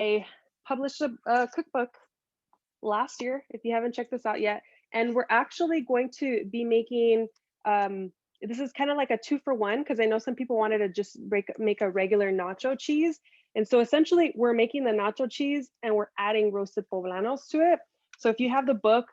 I published a cookbook last year, if you haven't checked this out yet. And we're actually going to be making, um, this is kind of like a 2-for-1 because I know some people wanted to just make a regular nacho cheese. And so essentially we're making the nacho cheese and we're adding roasted poblanos to it. So if you have the book,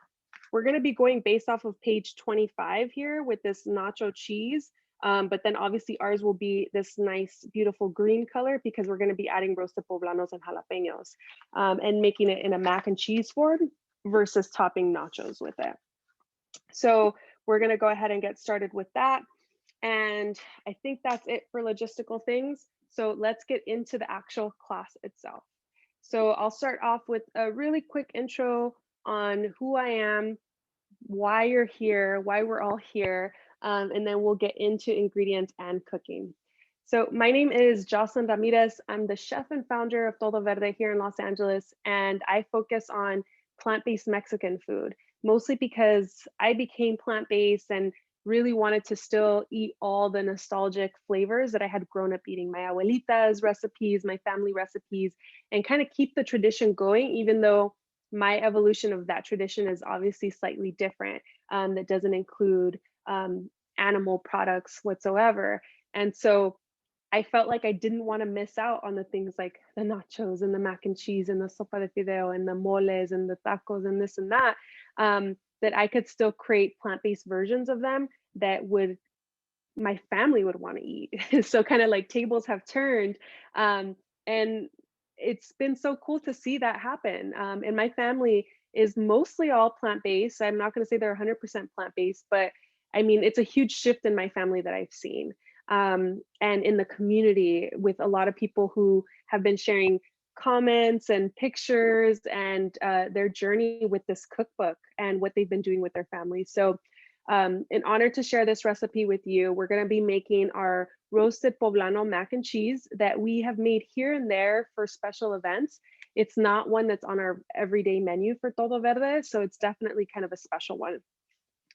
we're going to be going based off of page 25 here with this nacho cheese. But then obviously ours will be this nice, beautiful green color because we're going to be adding roasted poblanos and jalapeños and making it in a mac and cheese form versus topping nachos with it. So we're going to go ahead and get started with that. And I think that's it for logistical things. So let's get into the actual class itself. So I'll start off with a really quick intro on who I am, why you're here, why we're all here, and then we'll get into ingredients and cooking. So my name is Jocelyn Ramirez. I'm the chef and founder of Todo Verde here in Los Angeles, and I focus on plant-based Mexican food, mostly because I became plant-based and really wanted to still eat all the nostalgic flavors that I had grown up eating, my abuelita's recipes, my family recipes, and kind of keep the tradition going, even though my evolution of that tradition is obviously slightly different. That doesn't include animal products whatsoever. And so I felt like I didn't want to miss out on the things like the nachos and the mac and cheese and the sopa de fideo and the moles and the tacos and this and that, that I could still create plant-based versions of them that would my family would want to eat. So kind of like tables have turned. And it's been so cool to see that happen. And my family is mostly all plant-based. I'm not going to say they're 100% plant-based, but I mean, it's a huge shift in my family that I've seen. And in the community with a lot of people who have been sharing comments and pictures and their journey with this cookbook and what they've been doing with their families. So in honor to share this recipe with you, we're going to be making our roasted poblano mac and cheese that we have made here and there for special events. It's not one that's on our everyday menu for Todo Verde, so it's definitely kind of a special one.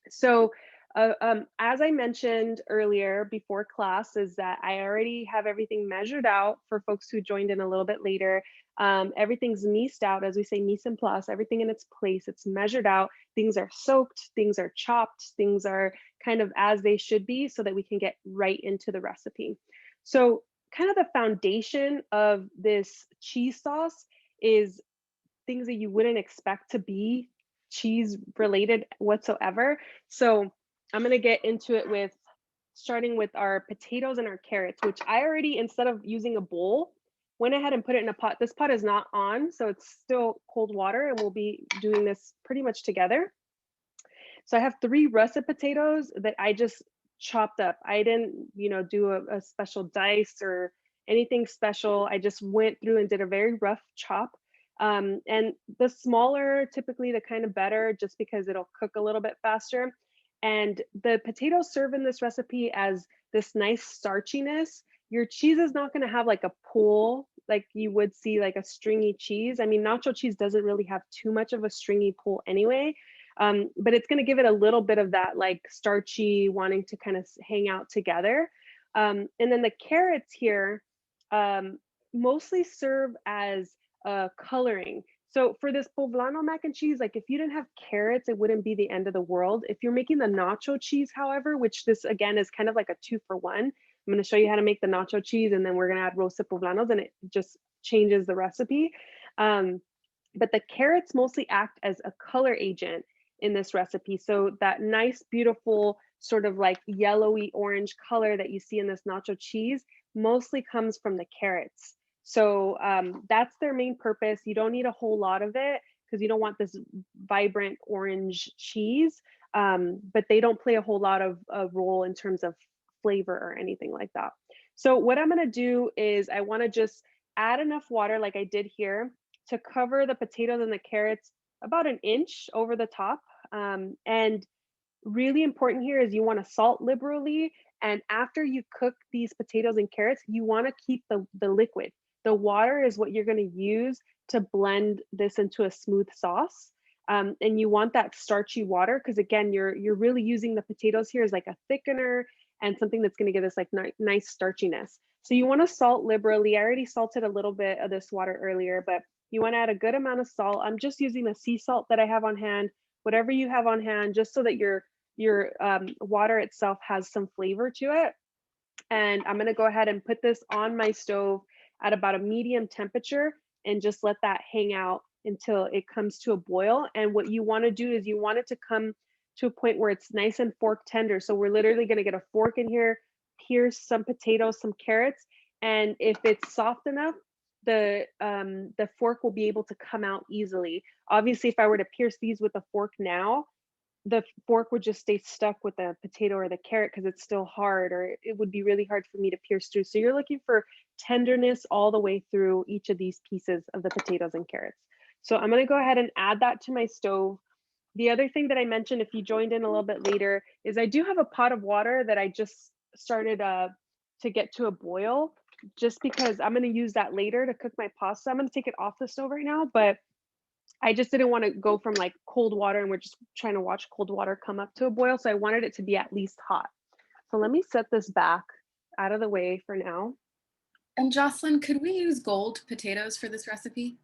So as I mentioned earlier before class is that I already have everything measured out for folks who joined in a little bit later. Everything's meased out, as we say, mise en place, everything in its place. It's measured out. Things are soaked, things are chopped, things are kind of as they should be so that we can get right into the recipe. So kind of the foundation of this cheese sauce is things that you wouldn't expect to be cheese related whatsoever. So I'm going to get into it with starting with our potatoes and our carrots, which I already, instead of using a bowl, went ahead and put it in a pot. This pot is not on, so it's still cold water, and we'll be doing this pretty much together. So I have 3 russet potatoes that I just chopped up. I didn't, do a special dice or anything special. I just went through and did a very rough chop. And the smaller, typically the kind of better, just because it'll cook a little bit faster. And the potatoes serve in this recipe as this nice starchiness. Your cheese is not going to have like a pull like you would see like a stringy cheese. I mean, nacho cheese doesn't really have too much of a stringy pull anyway. But it's going to give it a little bit of that like starchy wanting to kind of hang out together. And then the carrots here mostly serve as coloring. So for this poblano mac and cheese, like if you didn't have carrots, it wouldn't be the end of the world. If you're making the nacho cheese, however, which this again is kind of like a 2-for-1, I'm going to show you how to make the nacho cheese and then we're going to add roasted poblanos and it just changes the recipe. But the carrots mostly act as a color agent in this recipe. So that nice, beautiful sort of like yellowy orange color that you see in this nacho cheese mostly comes from the carrots. So that's their main purpose. You don't need a whole lot of it because you don't want this vibrant orange cheese, but they don't play a whole lot of a role in terms of flavor or anything like that. So what I'm gonna do is I wanna just add enough water like I did here to cover the potatoes and the carrots about 1 inch over the top. And really important here is you want to salt liberally. And after you cook these potatoes and carrots, you want to keep the liquid. The water is what you're going to use to blend this into a smooth sauce. And you want that starchy water because again, you're really using the potatoes here as like a thickener and something that's going to give us like nice starchiness. So you want to salt liberally. I already salted a little bit of this water earlier, but you want to add a good amount of salt. I'm just using the sea salt that I have on hand, whatever you have on hand, just so that your water itself has some flavor to it. And I'm gonna go ahead and put this on my stove at about a medium temperature and just let that hang out until it comes to a boil. And what you wanna do is you want it to come to a point where it's nice and fork tender. So we're literally gonna get a fork in here, pierce some potatoes, some carrots, and if it's soft enough, the fork will be able to come out easily. Obviously, if I were to pierce these with a fork now, the fork would just stay stuck with the potato or the carrot because it's still hard, or it would be really hard for me to pierce through. So you're looking for tenderness all the way through each of these pieces of the potatoes and carrots. So I'm gonna go ahead and add that to my stove. The other thing that I mentioned, if you joined in a little bit later, is I do have a pot of water that I just started to get to a boil, just because I'm gonna use that later to cook my pasta. I'm gonna take it off the stove right now, but I just didn't want to go from like cold water, and we're just trying to watch cold water come up to a boil. So I wanted it to be at least hot. So let me set this back out of the way for now. And Jocelyn, could we use gold potatoes for this recipe?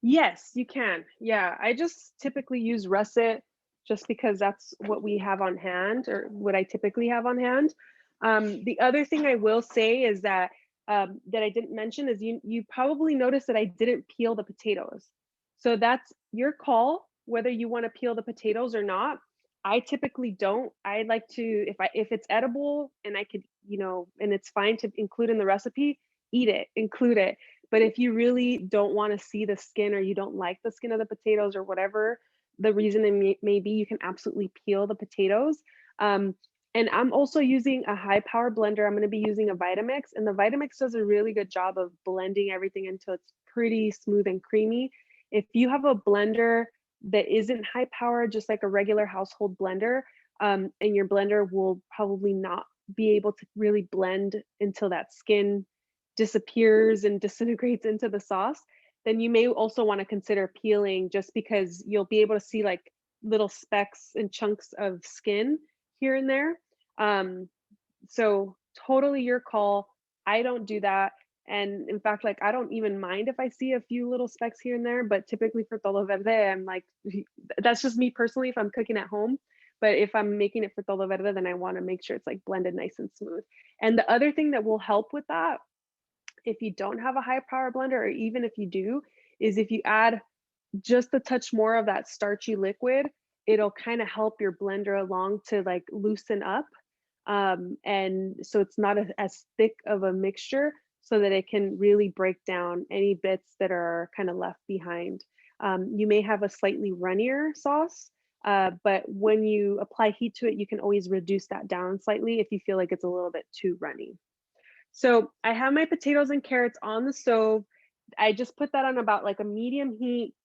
Yes, you can. Yeah, I just typically use russet just because that's what we have on hand, or what I typically have on hand. The other thing I will say is that that I didn't mention is you probably noticed that I didn't peel the potatoes. So that's your call whether you want to peel the potatoes or not. I typically don't. I like to, if it's edible and I could, and it's fine to include in the recipe, eat it, include it. But if you really don't want to see the skin, or you don't like the skin of the potatoes, or whatever the reason may be, you can absolutely peel the potatoes. Um, and I'm also using a high power blender. I'm going to be using a Vitamix, and the Vitamix does a really good job of blending everything until it's pretty smooth and creamy. If you have a blender that isn't high power, just like a regular household blender, and your blender will probably not be able to really blend until that skin disappears and disintegrates into the sauce, then you may also want to consider peeling, just because you'll be able to see like little specks and chunks of skin here and there. Um, so totally your call. I don't do that. And in fact, like I don't even mind if I see a few little specks here and there, but typically for todo verde, I'm like, that's just me personally if I'm cooking at home. But if I'm making it for todo verde, then I want to make sure it's like blended nice and smooth. And the other thing that will help with that, if you don't have a high power blender, or even if you do, is if you add just a touch more of that starchy liquid, it'll kind of help your blender along to like loosen up. And so it's not as thick of a mixture, so that it can really break down any bits that are kind of left behind. You may have a slightly runnier sauce, but when you apply heat to it, you can always reduce that down slightly if you feel like it's a little bit too runny. So I have my potatoes and carrots on the stove. I just put that on about like a medium heat.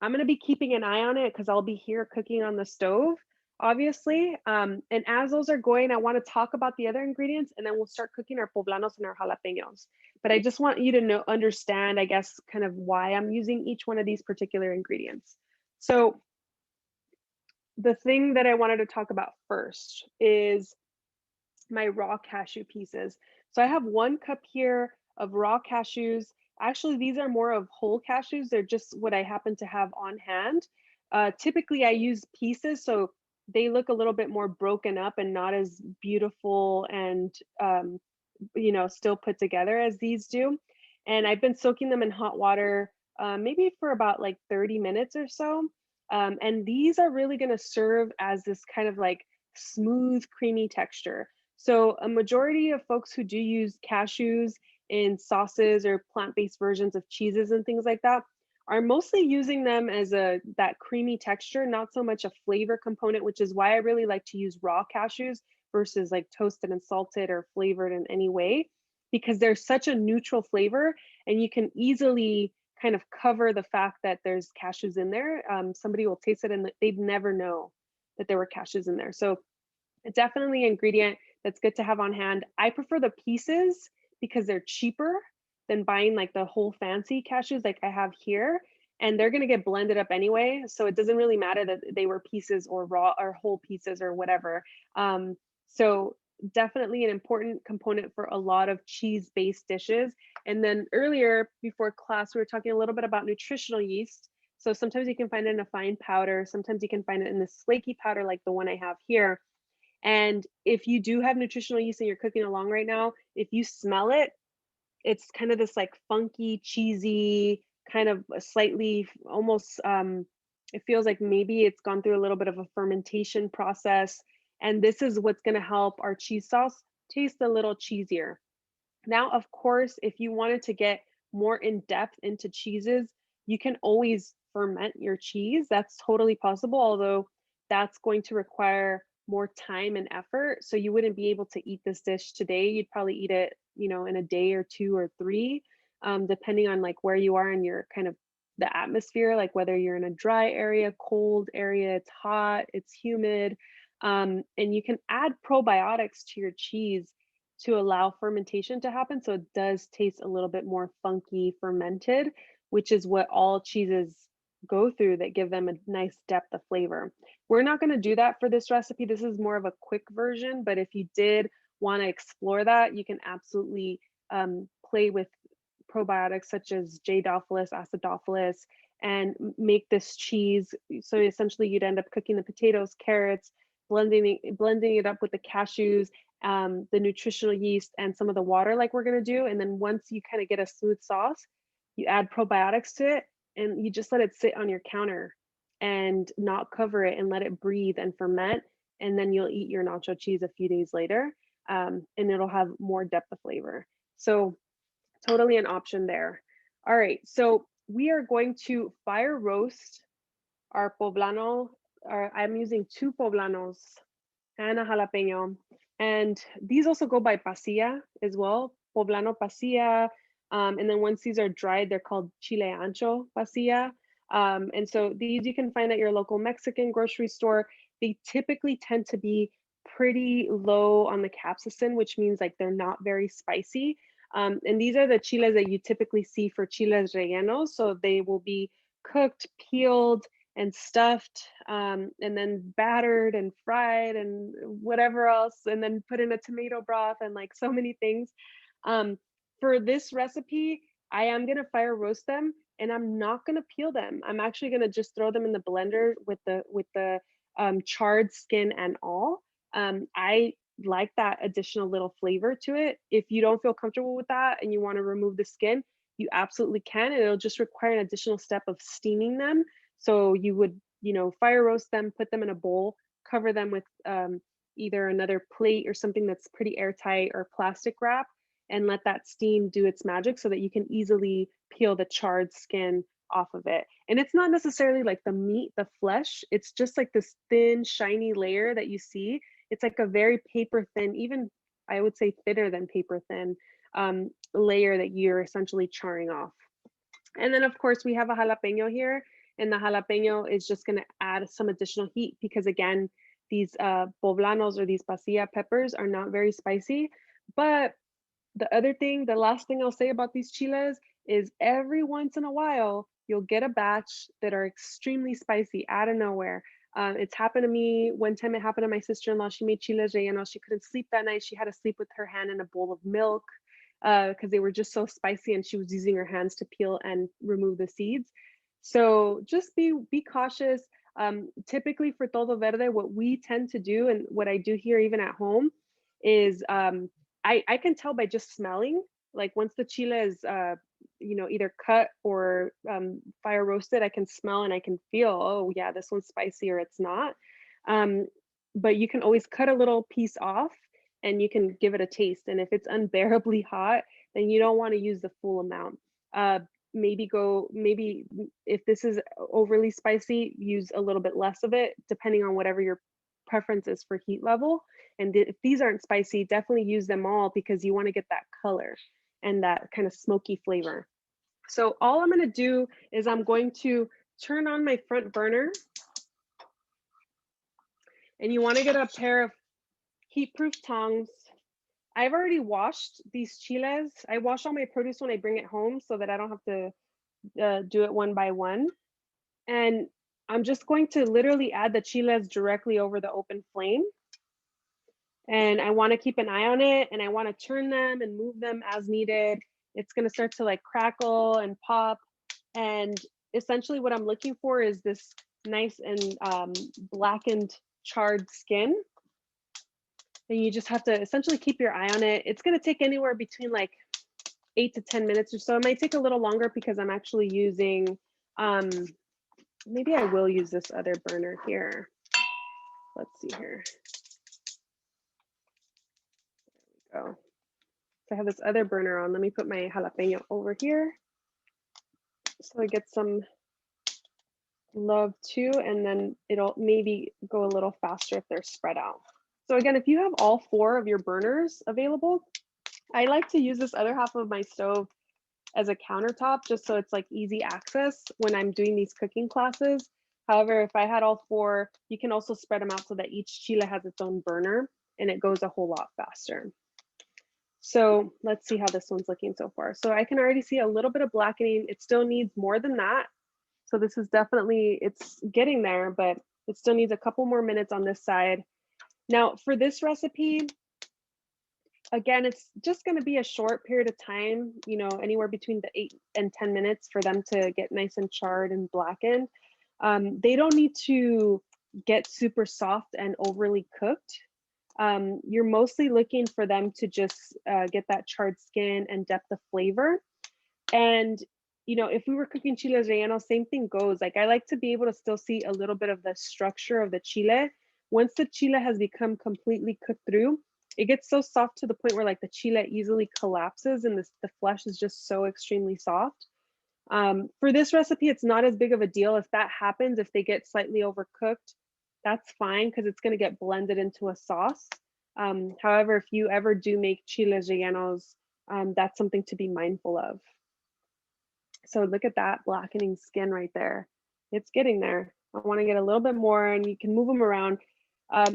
I'm gonna be keeping an eye on it because I'll be here cooking on the stove, obviously. And as those are going, I want to talk about the other ingredients, and then we'll start cooking our poblanos and our jalapeños. But I just want you to understand, I guess, kind of why I'm using each one of these particular ingredients. So the thing that I wanted to talk about first is my raw cashew pieces. So I have 1 cup here of raw cashews. Actually, these are more of whole cashews. They're just what I happen to have on hand. Typically, I use pieces, so they look a little bit more broken up and not as beautiful and still put together as these do. And I've been soaking them in hot water, maybe for about like 30 minutes or so. And these are really going to serve as this kind of like smooth, creamy texture. So a majority of folks who do use cashews in sauces or plant-based versions of cheeses and things like that are mostly using them as that creamy texture, not so much a flavor component, which is why I really like to use raw cashews versus like toasted and salted or flavored in any way, because there's such a neutral flavor, and you can easily kind of cover the fact that there's cashews in there. Somebody will taste it and they'd never know that there were cashews in there. So it's definitely an ingredient that's good to have on hand. I prefer the pieces because they're cheaper than buying like the whole fancy cashews like I have here. And they're going to get blended up anyway. So it doesn't really matter that they were pieces or raw or whole pieces or whatever. So definitely an important component for a lot of cheese-based dishes. And then earlier before class, we were talking a little bit about nutritional yeast. So sometimes you can find it in a fine powder. Sometimes you can find it in this flaky powder like the one I have here. And if you do have nutritional yeast and you're cooking along right now, if you smell it, it's kind of this like funky, cheesy, kind of a slightly almost it feels like maybe it's gone through a little bit of a fermentation process. And this is what's going to help our cheese sauce taste a little cheesier. Now, of course, if you wanted to get more in depth into cheeses, you can always ferment your cheese. That's totally possible, although that's going to require more time and effort. So you wouldn't be able to eat this dish today. You'd probably eat it, in a day or two or three, depending on like where you are in your kind of the atmosphere, like whether you're in a dry area, cold area, it's hot, it's humid. And you can add probiotics to your cheese to allow fermentation to happen. So it does taste a little bit more funky fermented, which is what all cheeses go through that give them a nice depth of flavor. We're not going to do that for this recipe. This is more of a quick version, but if you did want to explore that, you can absolutely play with probiotics such as J. dophilus, acidophilus, and make this cheese. So essentially, you'd end up cooking the potatoes, carrots, blending it up with the cashews, the nutritional yeast, and some of the water, like we're gonna do. And then once you kind of get a smooth sauce, you add probiotics to it, and you just let it sit on your counter and not cover it and let it breathe and ferment. And then you'll eat your nacho cheese a few days later, and it'll have more depth of flavor. So totally an option there. All right, so we are going to fire roast our poblano. I'm using 2 poblanos and a jalapeño. And these also go by pasilla as well, poblano pasilla. And then once these are dried, they're called chile ancho pasilla. And so these you can find at your local Mexican grocery store. They typically tend to be pretty low on the capsaicin, which means like they're not very spicy. And these are the chiles that you typically see for chiles rellenos. So they will be cooked, peeled, and stuffed, and then battered and fried and whatever else, and then put in a tomato broth and like so many things. Um, for this recipe, I am gonna fire roast them, and I'm not gonna peel them. I'm actually gonna just throw them in the blender with the charred skin and all. I like that additional little flavor to it. If you don't feel comfortable with that and you want to remove the skin, you absolutely can, and it'll just require an additional step of steaming them. So you would, fire roast them, put them in a bowl, cover them with either another plate or something that's pretty airtight or plastic wrap, and let that steam do its magic so that you can easily peel the charred skin off of it. And it's not necessarily like the meat, the flesh, it's just like this thin, shiny layer that you see. It's like a very paper thin, even I would say thinner than paper thin layer that you're essentially charring off. And then of course we have a jalapeno here, and the jalapeno is just going to add some additional heat because again, these poblanos or these pasilla peppers are not very spicy. But the last thing I'll say about these chiles is every once in a while, you'll get a batch that are extremely spicy out of nowhere. It's happened to me one time. It happened to my sister-in-law. She made chiles rellenos. She couldn't sleep that night. She had to sleep with her hand in a bowl of milk because they were just so spicy, and she was using her hands to peel and remove the seeds. So just be cautious. Typically for todo verde, what we tend to do, and what I do here even at home, is I can tell by just smelling. Like once the chile is either cut or fire roasted, I can smell and I can feel, oh yeah, this one's spicy or it's not. Um, but you can always cut a little piece off and you can give it a taste. And if it's unbearably hot, then you don't want to use the full amount. Maybe if this is overly spicy, use a little bit less of it, depending on whatever your preference is for heat level. And if these aren't spicy, definitely use them all because you want to get that color and that kind of smoky flavor. So all I'm going to do is I'm going to turn on my front burner, and you want to get a pair of heat-proof tongs. I've already washed these chiles. I wash all my produce when I bring it home so that I don't have to do it one by one. And I'm just going to literally add the chiles directly over the open flame. and I want to keep an eye on it, and I want to turn them and move them as needed. It's going to start to like crackle and pop. And essentially what I'm looking for is this nice and blackened charred skin. And you just have to essentially keep your eye on it. It's going to take anywhere between like 8 to 10 minutes or so. It might take a little longer because I'm actually using, maybe I will use this other burner here. Let's see here. There we go. So I have this other burner on. Let me put my jalapeño over here so I get some love too, and then it'll maybe go a little faster if they're spread out. So again, if you have all 4 of your burners available, I like to use this other half of my stove as a countertop just so it's like easy access when I'm doing these cooking classes. However, if I had all 4, you can also spread them out so that each chile has its own burner and it goes a whole lot faster. So let's see how this one's looking so far. So I can already see a little bit of blackening. It still needs more than that. So this is definitely, it's getting there, but it still needs a couple more minutes on this side. Now for this recipe, again, it's just going to be a short period of time, you know, anywhere between the 8 and 10 minutes for them to get nice and charred and blackened. They don't need to get super soft and overly cooked. You're mostly looking for them to just get that charred skin and depth of flavor. And, you know, if we were cooking chiles rellenos, same thing goes. Like I like to be able to still see a little bit of the structure of the chile. Once the chile has become completely cooked through, it gets so soft to the point where like the chile easily collapses and the flesh is just so extremely soft. For this recipe, it's not as big of a deal. If that happens, if they get slightly overcooked, that's fine because it's going to get blended into a sauce. However, if you ever do make chiles rellenos, that's something to be mindful of. So look at that blackening skin right there. It's getting there. I want to get a little bit more and you can move them around.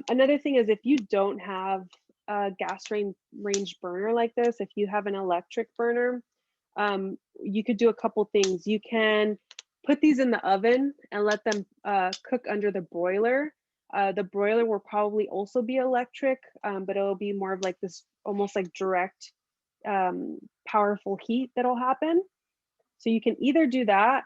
Another thing is if you don't have a gas range burner like this, if you have an electric burner, you could do a couple things. You can put these in the oven and let them cook under the broiler. The broiler will probably also be electric, but it'll be more of like this almost like direct powerful heat that'll happen. So you can either do that,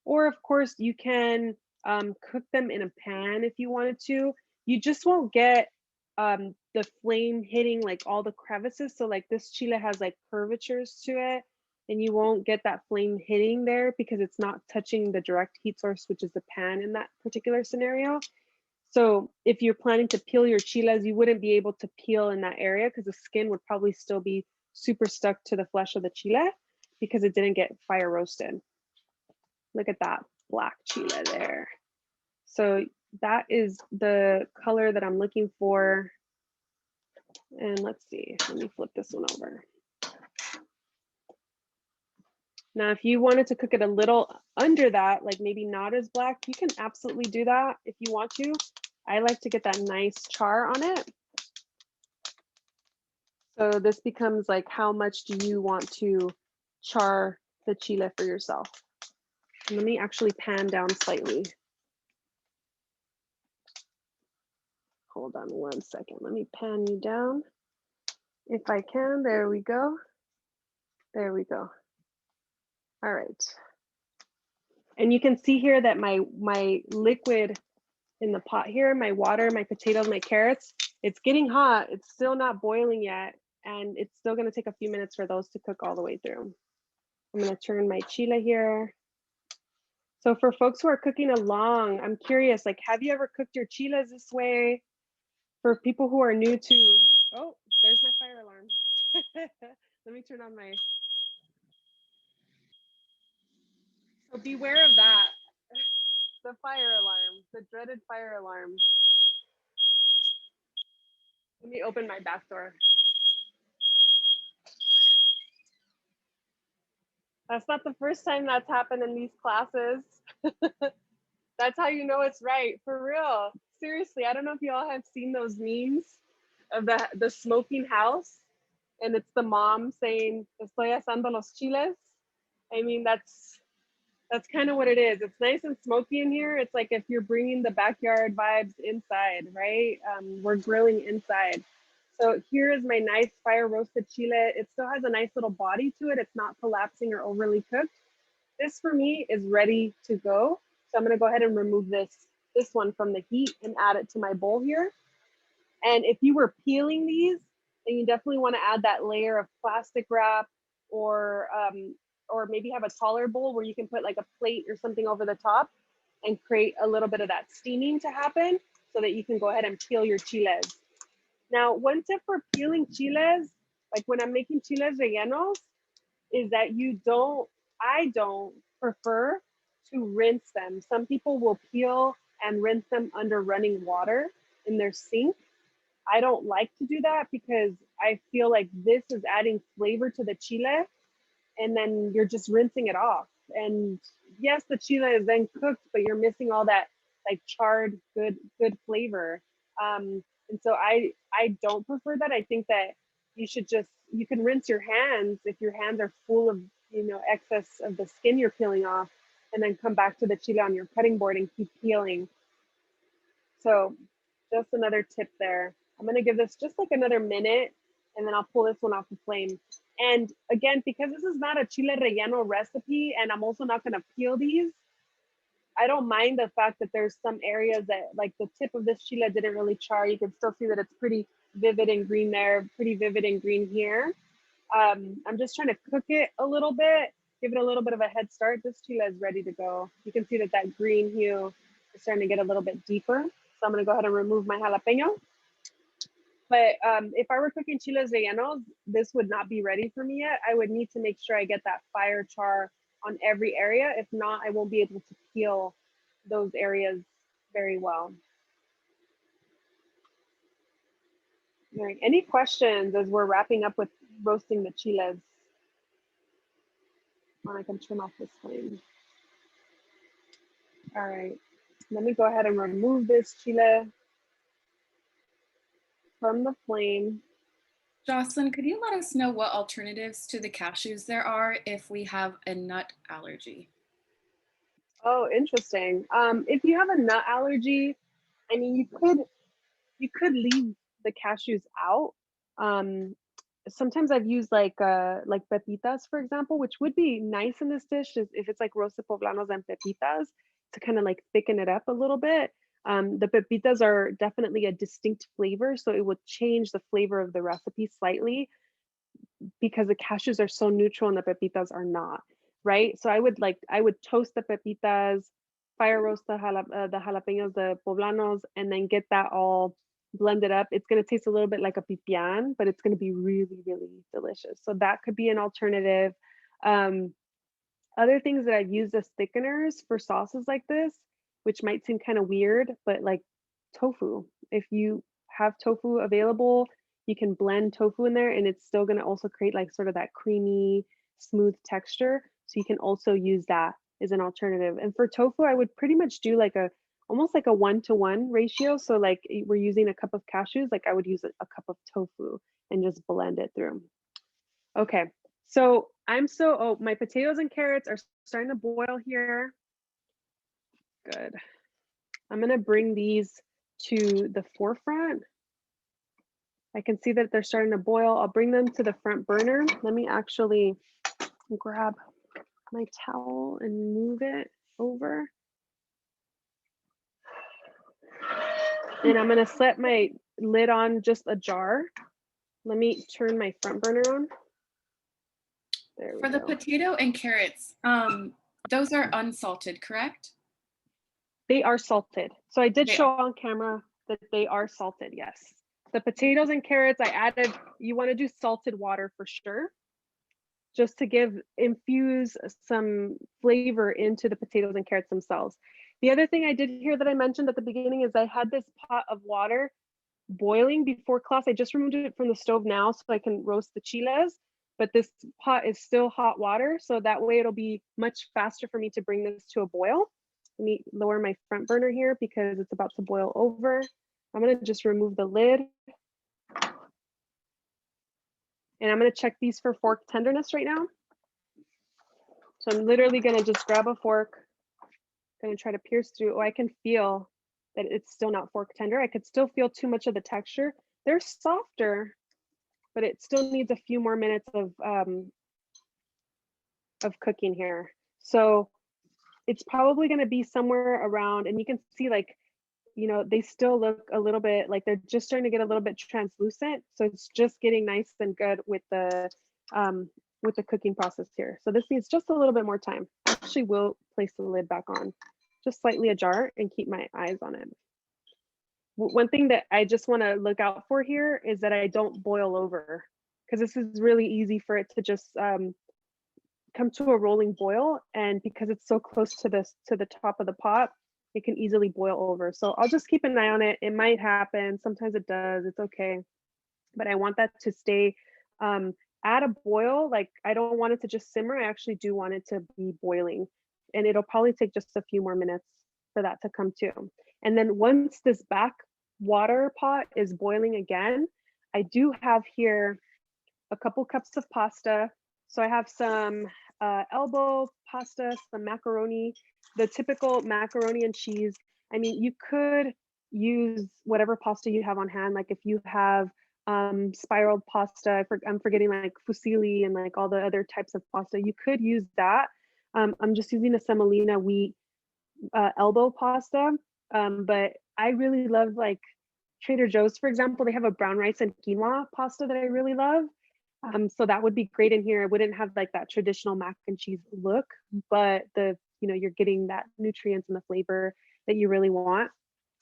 or of course you can cook them in a pan if you wanted to. You just won't get the flame hitting like all the crevices. So like this chile has like curvatures to it, and you won't get that flame hitting there because it's not touching the direct heat source, which is the pan in that particular scenario. So if you're planning to peel your chiles, you wouldn't be able to peel in that area because the skin would probably still be super stuck to the flesh of the chile because it didn't get fire roasted. Look at that black chile there. So that is the color that I'm looking for. And let's see, let me flip this one over. Now, if you wanted to cook it a little under that, like maybe not as black, you can absolutely do that if you want to. I like to get that nice char on it. So this becomes like, how much do you want to char the chile for yourself? Let me actually pan down slightly. Hold on 1 second. Let me pan you down if I can. There we go. There we go. All right. And you can see here that my liquid in the pot here, my water, my potatoes, my carrots, it's getting hot. It's still not boiling yet. And it's still going to take a few minutes for those to cook all the way through. I'm going to turn my chile here. So for folks who are cooking along, I'm curious, like, have you ever cooked your chiles this way? For people who are new to, oh, there's my fire alarm. Let me turn on my, so beware of that. The fire alarm, the dreaded fire alarm. Let me open my back door. That's not the first time that's happened in these classes. That's how you know it's right, for real. Seriously, I don't know if you all have seen those memes of the smoking house, and it's the mom saying, "Estoy asando los chiles." I mean, that's kind of what it is. It's nice and smoky in here. It's like if you're bringing the backyard vibes inside, right? We're grilling inside. So here is my nice fire roasted chile. It still has a nice little body to it. It's not collapsing or overly cooked. This for me is ready to go. So I'm gonna go ahead and remove this one from the heat and add it to my bowl here. And if you were peeling these, then you definitely want to add that layer of plastic wrap, or maybe have a taller bowl where you can put like a plate or something over the top and create a little bit of that steaming to happen so that you can go ahead and peel your chiles. Now, one tip for peeling chiles, like when I'm making chiles rellenos, is that I don't prefer to rinse them. Some people will peel and rinse them under running water in their sink. I don't like to do that because I feel like this is adding flavor to the chile and then you're just rinsing it off. And yes, the chile is then cooked, but you're missing all that like charred good flavor. And so I don't prefer that. I think that you can rinse your hands if your hands are full of excess of the skin you're peeling off, and then come back to the chile on your cutting board and keep peeling. So just another tip there. I'm gonna give this just like another minute and then I'll pull this one off the flame. And again, because this is not a chile relleno recipe and I'm also not gonna peel these, I don't mind the fact that there's some areas that like the tip of this chile didn't really char. You can still see that it's pretty vivid and green there, pretty vivid and green here. I'm just trying to cook it a little bit, give it a little bit of a head start. This chile is ready to go. You can see that that green hue is starting to get a little bit deeper. So I'm gonna go ahead and remove my jalapeno. But if I were cooking chiles rellenos, this would not be ready for me yet. I would need to make sure I get that fire char on every area. If not, I won't be able to peel those areas very well. All right, any questions as we're wrapping up with roasting the chiles? I can turn off this flame. All right, let me go ahead and remove this chile from the flame. Jocelyn, could you let us know what alternatives to the cashews there are if we have a nut allergy? Oh, interesting. If you have a nut allergy, I mean, you could leave the cashews out. Sometimes I've used like pepitas, for example, which would be nice in this dish if it's like roasted poblanos and pepitas to kind of like thicken it up a little bit. The pepitas are definitely a distinct flavor, so it would change the flavor of the recipe slightly because the cashews are so neutral and the pepitas are not, right? So I would toast the pepitas, fire roast the jalapeños, the poblanos, and then get that all blended up. It's going to taste a little bit like a pipián, but it's going to be really, really delicious. So that could be an alternative. Other things that I've used as thickeners for sauces like this, which might seem kind of weird, but like tofu. If you have tofu available, you can blend tofu in there and it's still going to also create like sort of that creamy, smooth texture. So you can also use that as an alternative. And for tofu, I would pretty much do like almost like a 1-to-1 ratio. So like we're using a cup of cashews, like I would use a cup of tofu and just blend it through. Okay, so my potatoes and carrots are starting to boil here. Good. I'm gonna bring these to the forefront. I can see that they're starting to boil. I'll bring them to the front burner. Let me actually grab my towel and move it over. And I'm gonna set my lid on just a jar. Let me turn my front burner on. There we For the go. potato and carrots, those are unsalted, correct? They are salted. So I did They show on camera that they are salted, yes. The potatoes and carrots I added, you want to do salted water for sure, just to infuse some flavor into the potatoes and carrots themselves. The other thing I did here that I mentioned at the beginning is I had this pot of water boiling before class. I just removed it from the stove now so I can roast the chiles, but this pot is still hot water. So that way it'll be much faster for me to bring this to a boil. Let me lower my front burner here because it's about to boil over. I'm gonna just remove the lid. And I'm gonna check these for fork tenderness right now. So I'm literally gonna just grab a fork, gonna try to pierce through. Oh, I can feel that it's still not fork tender. I could still feel too much of the texture, They're softer, but it still needs a few more minutes of cooking here. So it's probably going to be somewhere around, and you can see like, they still look a little bit like they're just starting to get a little bit translucent. So it's just getting nice and good with the cooking process here. So this needs just a little bit more time. I actually will place the lid back on, just slightly ajar, and keep my eyes on it. One thing that I just want to look out for here is that I don't boil over, because this is really easy for it to just come to a rolling boil, and because it's so close to the top of the pot, it can easily boil over. So I'll just keep an eye on it. It might happen. Sometimes it does. It's okay. But I want that to stay at a boil. Like, I don't want it to just simmer. I actually do want it to be boiling. And it'll probably take just a few more minutes for that to come to. And then once this back water pot is boiling again, I do have here a couple cups of pasta. So I have some elbow pasta, some macaroni, the typical macaroni and cheese. I mean, you could use whatever pasta you have on hand. Like if you have spiraled pasta, I'm forgetting like fusilli and like all the other types of pasta, you could use that. I'm just using a semolina wheat elbow pasta. But I really love like Trader Joe's, for example, they have a brown rice and quinoa pasta that I really love. So that would be great in here. It wouldn't have like that traditional mac and cheese look, but you're getting that nutrients and the flavor that you really want.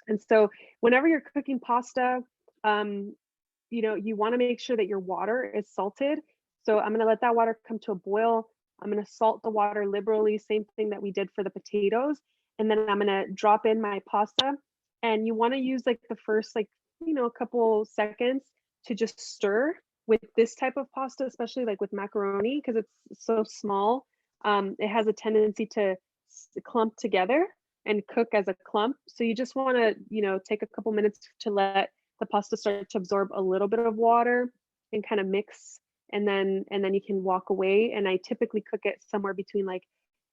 And so whenever you're cooking pasta, you want to make sure that your water is salted. So I'm going to let that water come to a boil. I'm going to salt the water liberally, same thing that we did for the potatoes. And then I'm going to drop in my pasta. And you want to use like the first, like, a couple seconds to just stir with this type of pasta, especially like with macaroni, because it's so small. It has a tendency to clump together and cook as a clump. So you just want to, take a couple minutes to let the pasta start to absorb a little bit of water and kind of mix, and then you can walk away. And I typically cook it somewhere between like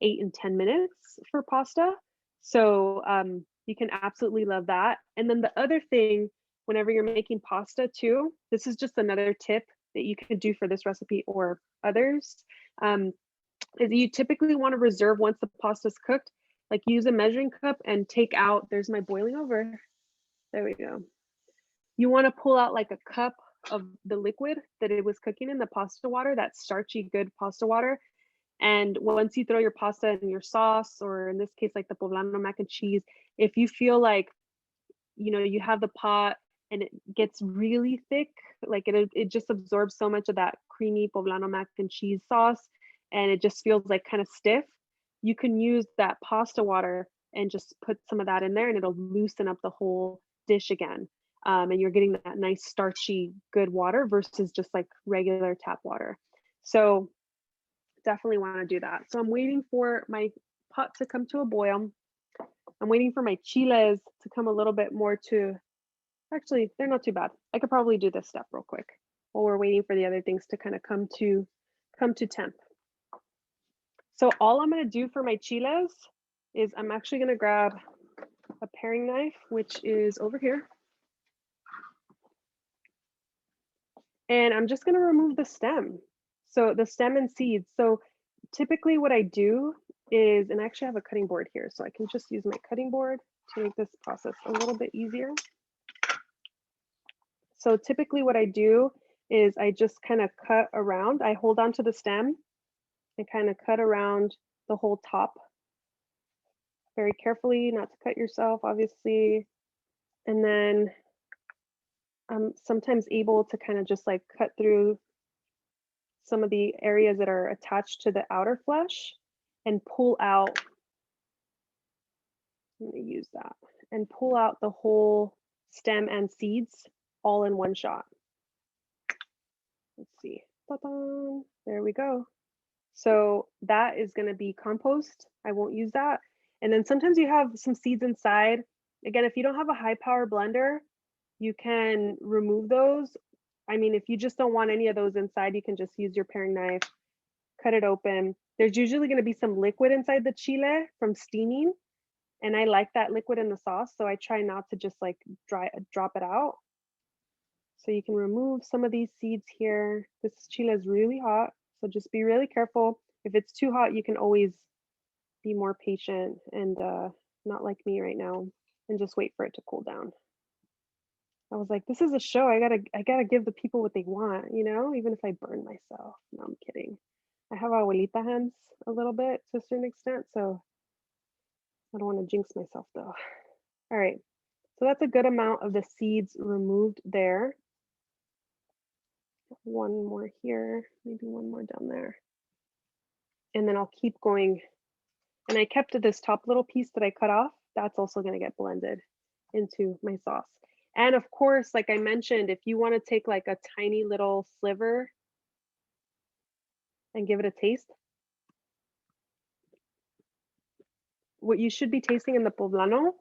8 and 10 minutes for pasta. So you can absolutely love that. And then the other thing, whenever you're making pasta too, this is just another tip that you can do for this recipe or others, is you typically want to reserve, once the pasta's cooked, like use a measuring cup and take out, there's my boiling over. There we go. You want to pull out like a cup of the liquid that it was cooking in, the pasta water, that starchy, good pasta water. And once you throw your pasta and your sauce, or in this case, like the Poblano mac and cheese, if you feel like, you have the pot and it gets really thick, like it just absorbs so much of that creamy Poblano mac and cheese sauce, and it just feels like kind of stiff, you can use that pasta water and just put some of that in there, and it'll loosen up the whole dish again. And you're getting that nice starchy good water versus just like regular tap water. So definitely want to do that. So I'm waiting for my pot to come to a boil. I'm waiting for my chiles to come a little bit more to, actually, they're not too bad. I could probably do this step real quick while we're waiting for the other things to kind of come to temp. So all I'm going to do for my chiles is I'm actually going to grab a paring knife, which is over here. And I'm just going to remove the stem. So the stem and seeds. So typically what I do is, and I actually have a cutting board here, so I can just use my cutting board to make this process a little bit easier. So typically what I do is I just kind of cut around. I hold on to the stem and kind of cut around the whole top very carefully, not to cut yourself, obviously. And then I'm sometimes able to kind of just like cut through some of the areas that are attached to the outer flesh and pull out. I'm going to use that and pull out the whole stem and seeds all in one shot. Let's see. Ta-da! There we go. So that is going to be compost. I won't use that. And then sometimes you have some seeds inside. Again, if you don't have a high power blender, you can remove those. I mean, if you just don't want any of those inside, you can just use your paring knife, cut it open. There's usually going to be some liquid inside the chile from steaming, and I like that liquid in the sauce, so I try not to just like drop it out. So you can remove some of these seeds here. This chile is really hot, so just be really careful. If it's too hot, you can always be more patient and not like me right now and just wait for it to cool down. I was like, this is a show. I gotta give the people what they want, you know, even if I burn myself. No, I'm kidding. I have abuelita hands a little bit to a certain extent, so I don't want to jinx myself though. All right, so that's a good amount of the seeds removed there. One more here, maybe one more down there. And then I'll keep going. And I kept this top little piece that I cut off. That's also going to get blended into my sauce. And of course, like I mentioned, if you want to take like a tiny little sliver and give it a taste, what you should be tasting in the poblano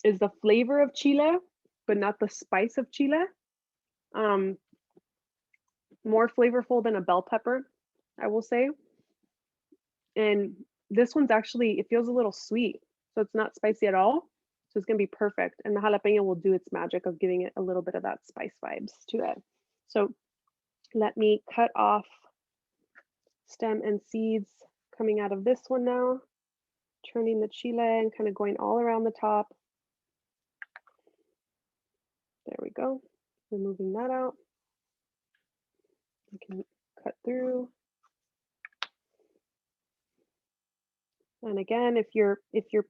is the flavor of chile, but not the spice of chile. More flavorful than a bell pepper, I will say. And this one's actually, it feels a little sweet, so it's not spicy at all. So it's gonna be perfect. And the jalapeno will do its magic of giving it a little bit of that spice vibes to it. So let me cut off stem and seeds coming out of this one now, turning the chile and kind of going all around the top. There we go. Removing that out. You can cut through. And again, if you're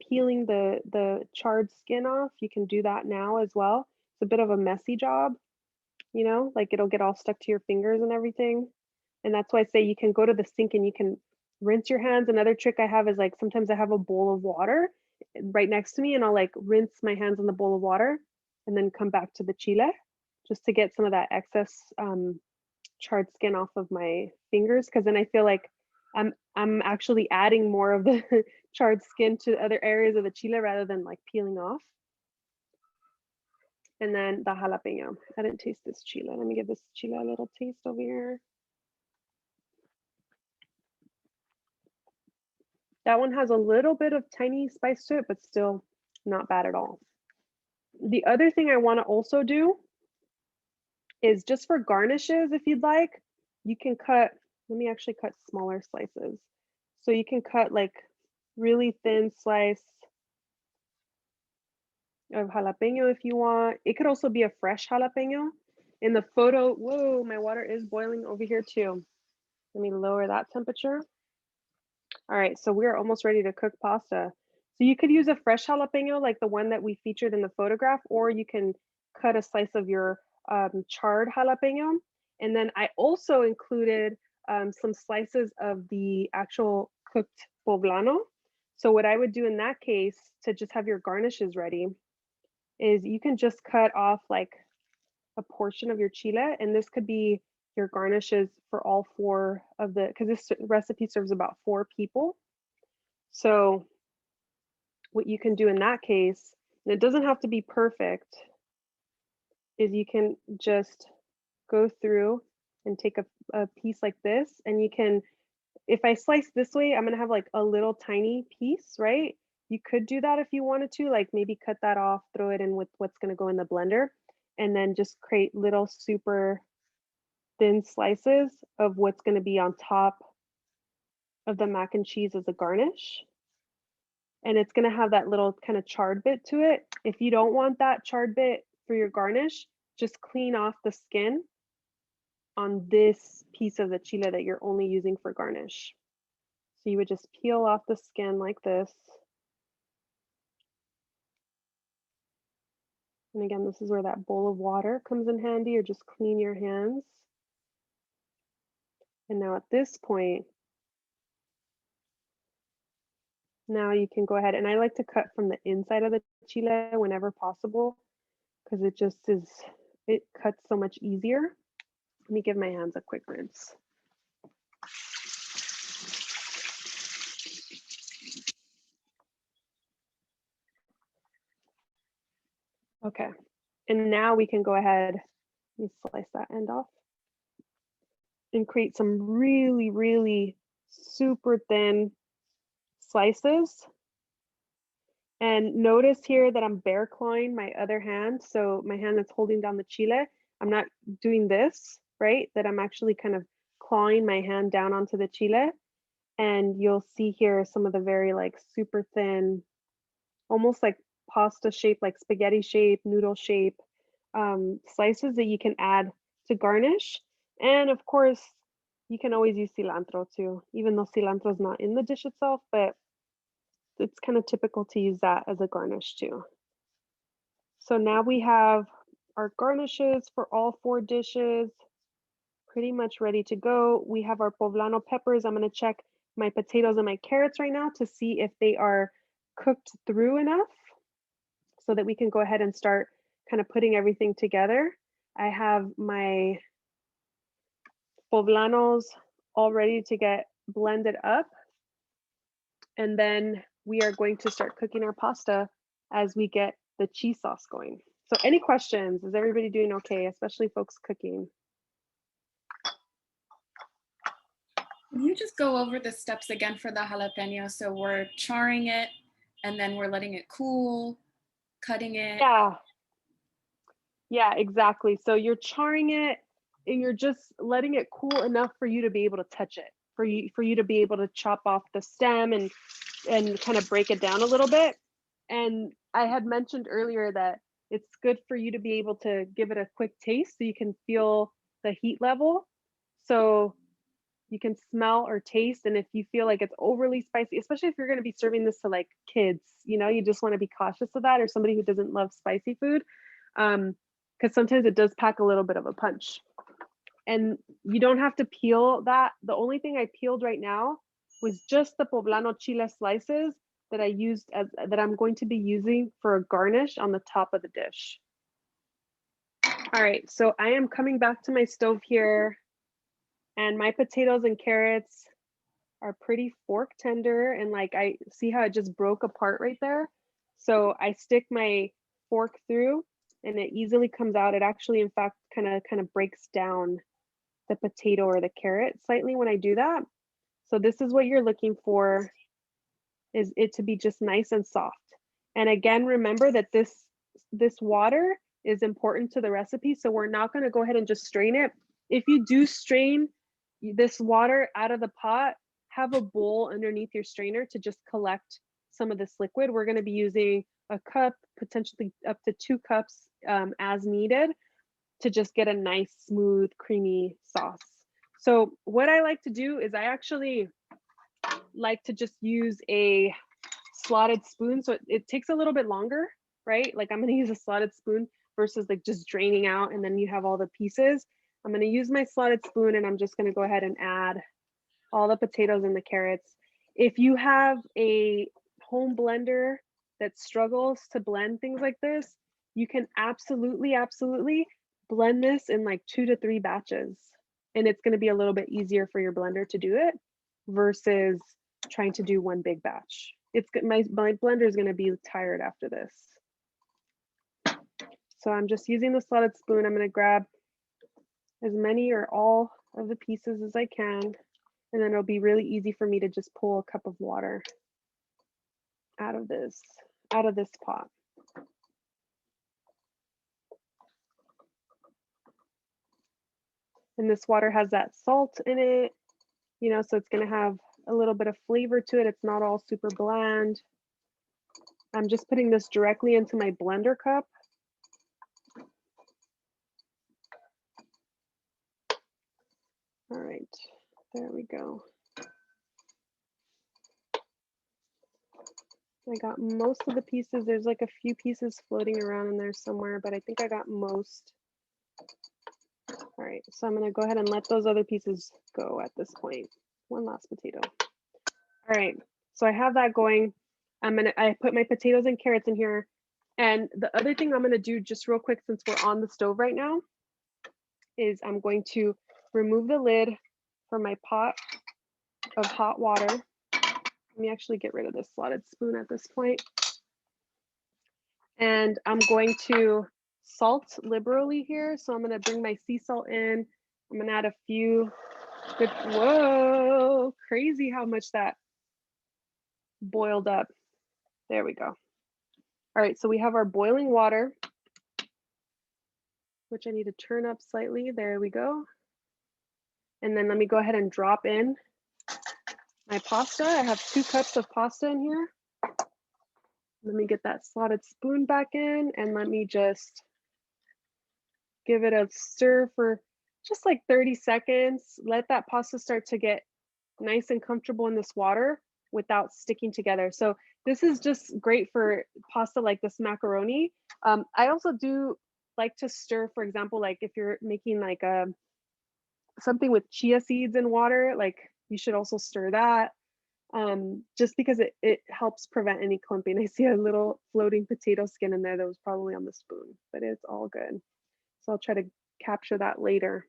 peeling the charred skin off, you can do that now as well. It's a bit of a messy job, you know, like it'll get all stuck to your fingers and everything. And that's why I say you can go to the sink and you can rinse your hands. Another trick I have is like sometimes I have a bowl of water right next to me and I'll like rinse my hands in the bowl of water and then come back to the chile just to get some of that excess charred skin off of my fingers, because then I feel like I'm actually adding more of the charred skin to other areas of the chile rather than like peeling off. And then the jalapeño. I didn't taste this chile. Let me give this chile a little taste over here. That one has a little bit of tiny spice to it, but still not bad at all. The other thing I want to also do is just for garnishes, if you'd like, you can cut, let me actually cut smaller slices. So you can cut like really thin slice of jalapeno if you want. It could also be a fresh jalapeno. In the photo, whoa, my water is boiling over here too. Let me lower that temperature. All right, so we're almost ready to cook pasta. So you could use a fresh jalapeno like the one that we featured in the photograph, or you can cut a slice of your charred jalapeno. And then I also included some slices of the actual cooked poblano. So what I would do in that case to just have your garnishes ready is you can just cut off like a portion of your chile, and this could be your garnishes for all four of the, because this recipe serves about 4 people. So what you can do in that case, and it doesn't have to be perfect, is you can just go through and take a piece like this, and you can, if I slice this way, I'm gonna have like a little tiny piece, right? You could do that if you wanted to, like maybe cut that off, throw it in with what's gonna go in the blender, and then just create little super thin slices of what's gonna be on top of the mac and cheese as a garnish. And it's gonna have that little kind of charred bit to it. If you don't want that charred bit for your garnish, just clean off the skin on this piece of the chile that you're only using for garnish. So you would just peel off the skin like this. And again, this is where that bowl of water comes in handy, or just clean your hands. And now at this point, now you can go ahead, and I like to cut from the inside of the chile whenever possible, because it just is, it cuts so much easier. Let me give my hands a quick rinse. Okay, and now we can go ahead, let me slice that end off and create some really, really super thin slices. And notice here that I'm bear clawing my other hand. So my hand that's holding down the chile, I'm not doing this, right? That I'm actually kind of clawing my hand down onto the chile. And you'll see here some of the very like super thin, almost like pasta shape, like spaghetti shape, noodle shape, slices that you can add to garnish. And of course, you can always use cilantro too, even though cilantro is not in the dish itself, but it's kind of typical to use that as a garnish too. So now we have our garnishes for all 4 dishes pretty much ready to go. We have our poblano peppers. I'm going to check my potatoes and my carrots right now to see if they are cooked through enough so that we can go ahead and start kind of putting everything together. I have my poblanos all ready to get blended up. And then we are going to start cooking our pasta as we get the cheese sauce going. So any questions? Is everybody doing okay, especially folks cooking? Can you just go over the steps again for the jalapeno? So we're charring it and then we're letting it cool, cutting it. Yeah. Yeah, exactly. So you're charring it and you're just letting it cool enough for you to be able to touch it, for you to be able to chop off the stem and kind of break it down a little bit. And I had mentioned earlier that it's good for you to be able to give it a quick taste so you can feel the heat level. So you can smell or taste, and if you feel like it's overly spicy, especially if you're going to be serving this to like kids, you know, you just want to be cautious of that, or somebody who doesn't love spicy food, because sometimes it does pack a little bit of a punch. And you don't have to peel that. The only thing I peeled right now was just the poblano chile slices that I used as that I'm going to be using for a garnish on the top of the dish. All right, so I am coming back to my stove here, and my potatoes and carrots are pretty fork tender, and like I see how it just broke apart right there. So I stick my fork through and it easily comes out. It actually, in fact, kind of breaks down the potato or the carrot slightly when I do that. So this is what you're looking for, is it to be just nice and soft. And again, remember that this water is important to the recipe. So we're not going to go ahead and just strain it. If you do strain this water out of the pot, have a bowl underneath your strainer to just collect some of this liquid. We're going to be using a cup, potentially up to 2 cups as needed, to just get a nice, smooth, creamy sauce. So what I like to do is I actually like to just use a slotted spoon. So it takes a little bit longer, right? Like I'm going to use a slotted spoon versus like just draining out and then you have all the pieces. I'm going to use my slotted spoon and I'm just going to go ahead and add all the potatoes and the carrots. If you have a home blender that struggles to blend things like this, you can absolutely blend this in like 2 to 3 batches. And it's going to be a little bit easier for your blender to do it versus trying to do one big batch. It's good. My blender is going to be tired after this. So I'm just using the slotted spoon. I'm going to grab as many or all of the pieces as I can. And then it'll be really easy for me to just pull a cup of water out of this pot. And this water has that salt in it, you know, so it's going to have a little bit of flavor to it. It's not all super bland. I'm just putting this directly into my blender cup. All right, there we go. I got most of the pieces. There's like a few pieces floating around in there somewhere, but I think I got most. All right, so I'm gonna go ahead and let those other pieces go at this point. One last potato. All right, so I have that going. I put my potatoes and carrots in here. And the other thing I'm gonna do just real quick, since we're on the stove right now, is I'm going to remove the lid from my pot of hot water. Let me actually get rid of this slotted spoon at this point. And I'm going to salt liberally here. So I'm going to bring my sea salt in. I'm going to add a few good, whoa, crazy how much that boiled up. There we go. All right, so we have our boiling water. I'm which I need to turn up slightly. There we go. And then let me go ahead and drop in my pasta. I have 2 cups of pasta in here. Let me get that slotted spoon back in and let me just give it a stir for just like 30 seconds. Let that pasta start to get nice and comfortable in this water without sticking together. So this is just great for pasta like this macaroni. I also do like to stir, for example, like if you're making like something with chia seeds in water, like you should also stir that. Just because it helps prevent any clumping. I see a little floating potato skin in there that was probably on the spoon, but it's all good. So I'll try to capture that later.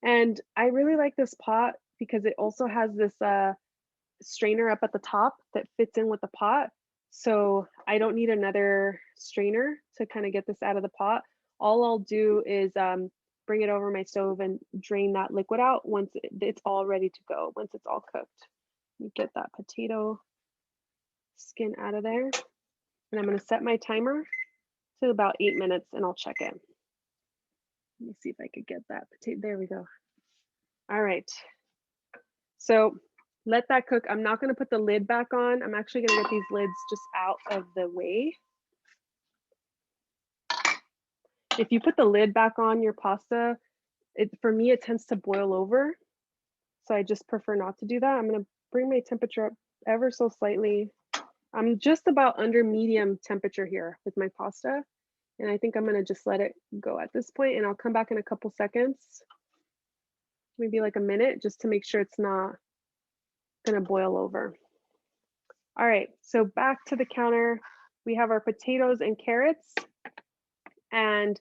And I really like this pot because it also has this strainer up at the top that fits in with the pot. So I don't need another strainer to kind of get this out of the pot. All I'll do is bring it over my stove and drain that liquid out once it's all ready to go, once it's all cooked. You get that potato skin out of there. And I'm gonna set my timer to about 8 minutes and I'll check in. Let me see if I could get that potato, there we go. All right, so let that cook. I'm not gonna put the lid back on. I'm actually gonna get these lids just out of the way. If you put the lid back on your pasta, for me, it tends to boil over. So I just prefer not to do that. I'm gonna bring my temperature up ever so slightly. I'm just about under medium temperature here with my pasta. And I think I'm gonna just let it go at this point and I'll come back in a couple seconds, maybe like a minute, just to make sure it's not gonna boil over. All right, so back to the counter. We have our potatoes and carrots and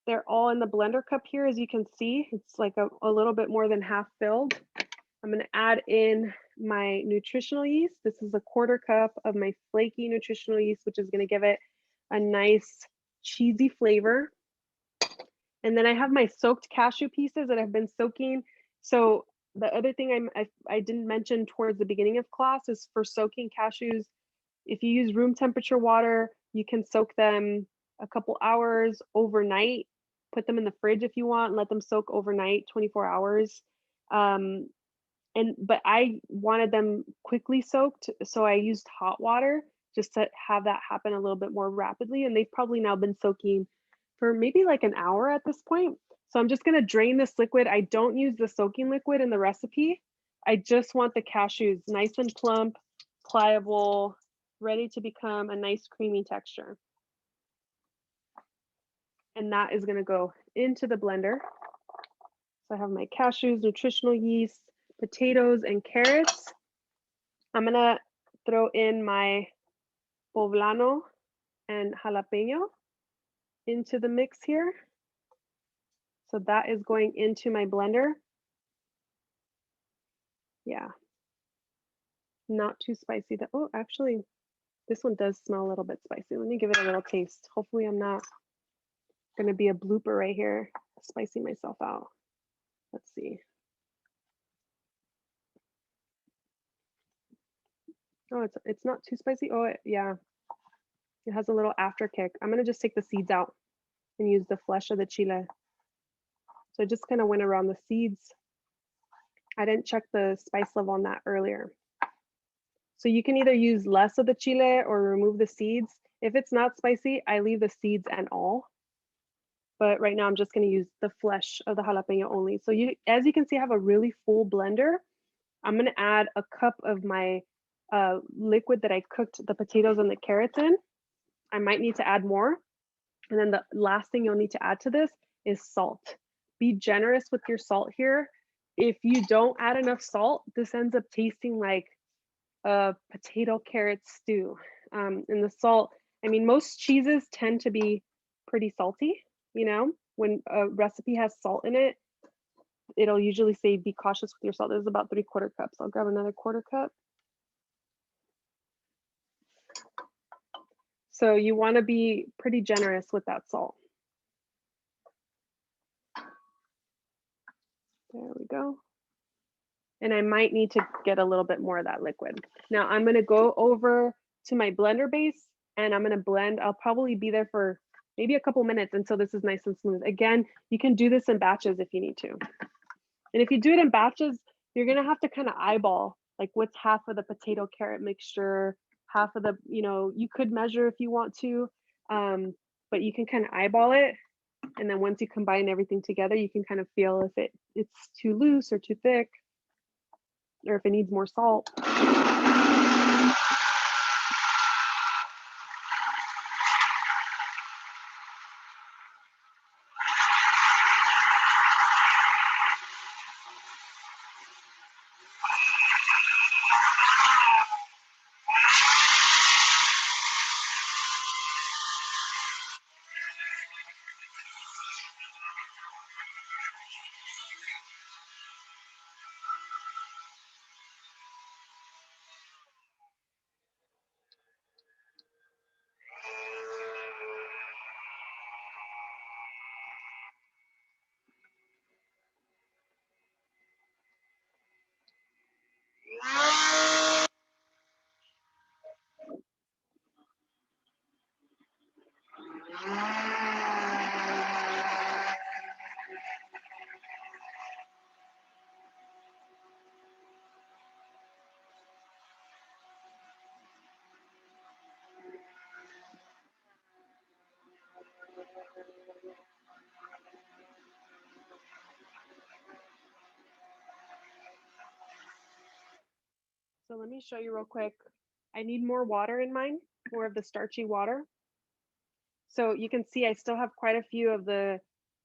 they're all in the blender cup here. As you can see, it's like a little bit more than half filled. I'm gonna add in my nutritional yeast. This is a 1/4 cup of my flaky nutritional yeast, which is gonna give it a nice cheesy flavor. And then I have my soaked cashew pieces that have been soaking. So the other thing I didn't mention towards the beginning of class is for soaking cashews, if you use room temperature water, you can soak them a couple hours overnight, put them in the fridge if you want, let them soak overnight, 24 hours. But I wanted them quickly soaked, so I used hot water just to have that happen a little bit more rapidly. And they've probably now been soaking for maybe like an hour at this point. So I'm just gonna drain this liquid. I don't use the soaking liquid in the recipe. I just want the cashews nice and plump, pliable, ready to become a nice creamy texture. And that is gonna go into the blender. So I have my cashews, nutritional yeast, potatoes, and carrots. I'm gonna throw in my poblano and jalapeño into the mix here. So that is going into my blender. Yeah, not too spicy. Oh, actually, this one does smell a little bit spicy. Let me give it a little taste. Hopefully I'm not gonna be a blooper right here, spicing myself out. Let's see. Oh, it's not too spicy. Oh, yeah, it has a little after kick. I'm gonna just take the seeds out and use the flesh of the chile. So I just kind of went around the seeds. I didn't check the spice level on that earlier. So you can either use less of the chile or remove the seeds. If it's not spicy, I leave the seeds and all. But right now I'm just gonna use the flesh of the jalapeno only. So as you can see, I have a really full blender. I'm gonna add a cup of my liquid that I cooked the potatoes and the carrots in. I might need to add more. And then the last thing you'll need to add to this is salt. Be generous with your salt here. If you don't add enough salt, this ends up tasting like a potato carrot stew. And the salt, I mean, most cheeses tend to be pretty salty, you know, when a recipe has salt in it, it'll usually say be cautious with your salt. There's about 3/4 cups. I'll grab another 1/4 cup. So you want to be pretty generous with that salt. There we go. And I might need to get a little bit more of that liquid. Now I'm going to go over to my blender base and I'm going to blend. I'll probably be there for maybe a couple minutes until this is nice and smooth. Again, you can do this in batches if you need to. And if you do it in batches, you're gonna have to kind of eyeball like what's half of the potato carrot mixture, half of the, you could measure if you want to, but you can kind of eyeball it. And then once you combine everything together, you can kind of feel if it's too loose or too thick, or if it needs more salt. So let me show you real quick. I need more water in mine, more of the starchy water. So you can see I still have quite a few of the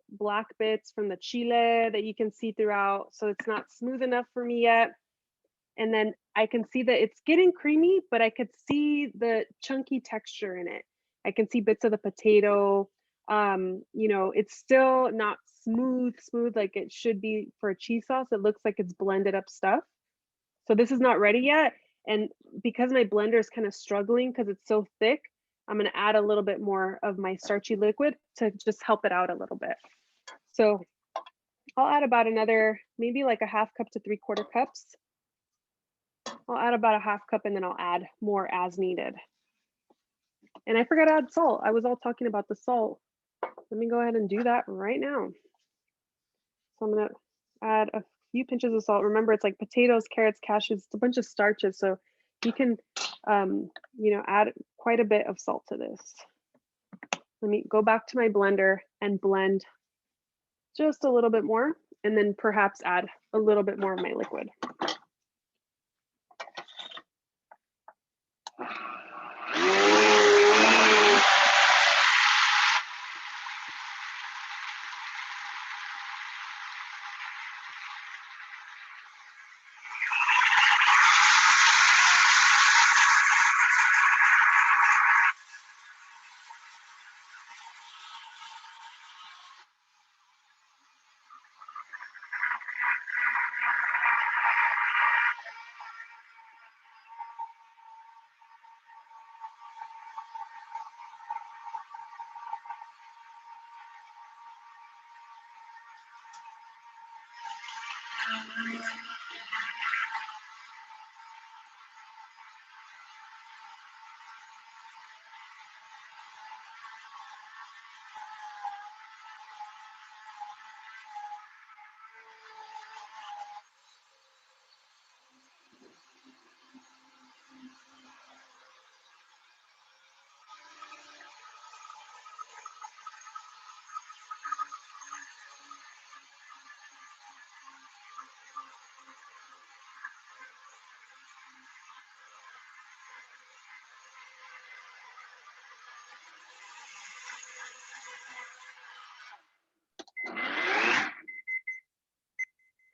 black bits from the chile that you can see throughout. So it's not smooth enough for me yet. And then I can see that it's getting creamy, but I could see the chunky texture in it. I can see bits of the potato. It's still not smooth like it should be for a cheese sauce. It looks like it's blended up stuff. So this is not ready yet. And because my blender is kind of struggling because it's so thick, I'm gonna add a little bit more of my starchy liquid to just help it out a little bit. So I'll add about another, maybe like a half cup to 3/4 cups. I'll add about a half cup and then I'll add more as needed. And I forgot to add salt. I was all talking about the salt. Let me go ahead and do that right now. So I'm gonna add a few pinches of salt. Remember, it's like potatoes, carrots, cashews, it's a bunch of starches. So you can, add quite a bit of salt to this. Let me go back to my blender and blend just a little bit more, and then perhaps add a little bit more of my liquid.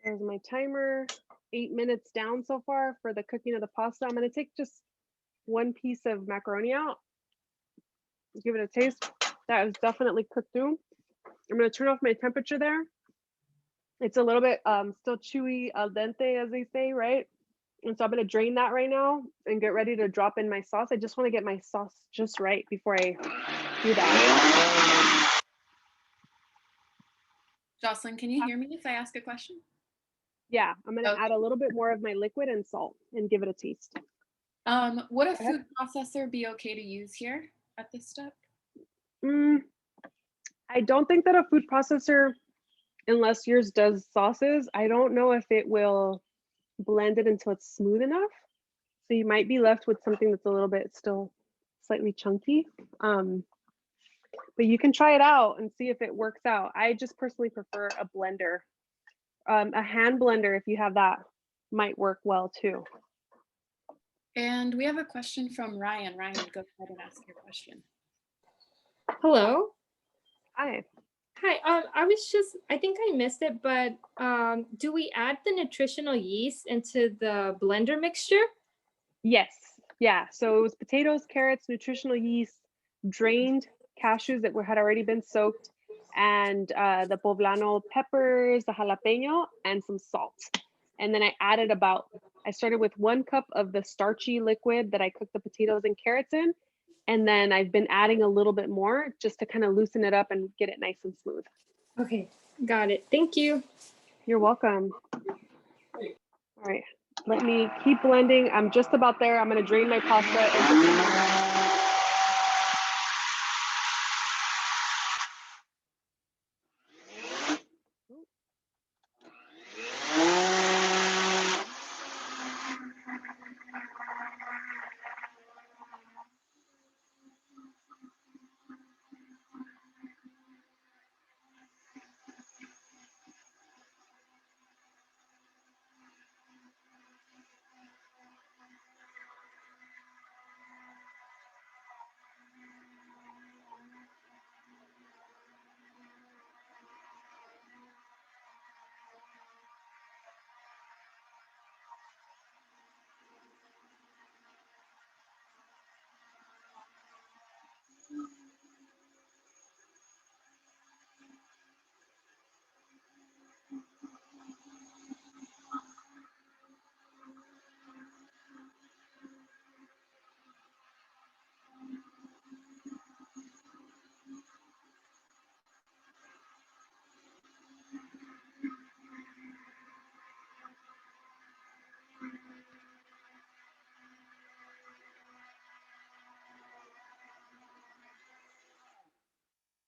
There's my timer, 8 minutes down so far for the cooking of the pasta. I'm gonna take just one piece of macaroni out, give it a taste. That is definitely cooked through. I'm gonna turn off my temperature there. It's a little bit still chewy, al dente, as they say, right? And so I'm gonna drain that right now and get ready to drop in my sauce. I just wanna get my sauce just right before I do that. Jocelyn, can you hear me if I ask a question? Yeah, I'm gonna add a little bit more of my liquid and salt and give it a taste. Would a food processor be okay to use here at this step? I don't think that a food processor, unless yours does sauces, I don't know if it will blend it until it's smooth enough. So you might be left with something that's a little bit still slightly chunky. But you can try it out and see if it works out. I just personally prefer a blender. A hand blender, if you have that, might work well too. And we have a question from Ryan. Ryan, go ahead and ask your question. Hello. Hi. Hi. I think I missed it, but do we add the nutritional yeast into the blender mixture? Yes. Yeah. So it was potatoes, carrots, nutritional yeast, drained cashews that had already been soaked, and the Poblano peppers, the jalapeño, and some salt. And then I started with 1 cup of the starchy liquid that I cooked the potatoes and carrots in. And then I've been adding a little bit more just to kind of loosen it up and get it nice and smooth. Okay, got it. Thank you. You're welcome. All right, let me keep blending. I'm just about there. I'm gonna drain my pasta.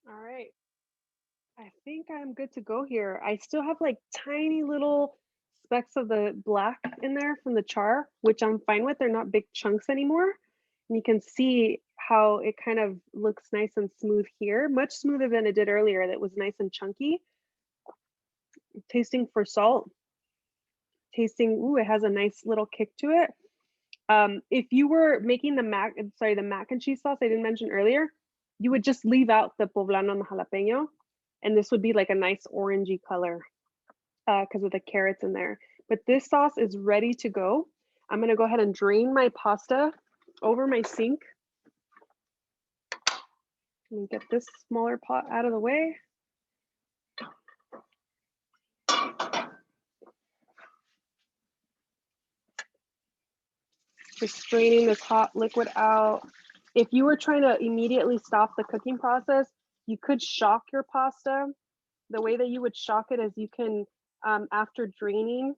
All right. I think I'm good to go here. I still have like tiny little specks of the black in there from the char, which I'm fine with. They're not big chunks anymore. And you can see how it kind of looks nice and smooth here, much smoother than it did earlier. That was nice and chunky. Tasting for salt. Tasting, ooh, it has a nice little kick to it. If you were making the mac and cheese sauce I didn't mention earlier, you would just leave out the poblano and the jalapeno, and this would be like a nice orangey color because of the carrots in there. But this sauce is ready to go. I'm gonna go ahead and drain my pasta over my sink. Let me get this smaller pot out of the way. Just straining this hot liquid out. If you were trying to immediately stop the cooking process, you could shock your pasta. The way that you would shock it is you can, after draining,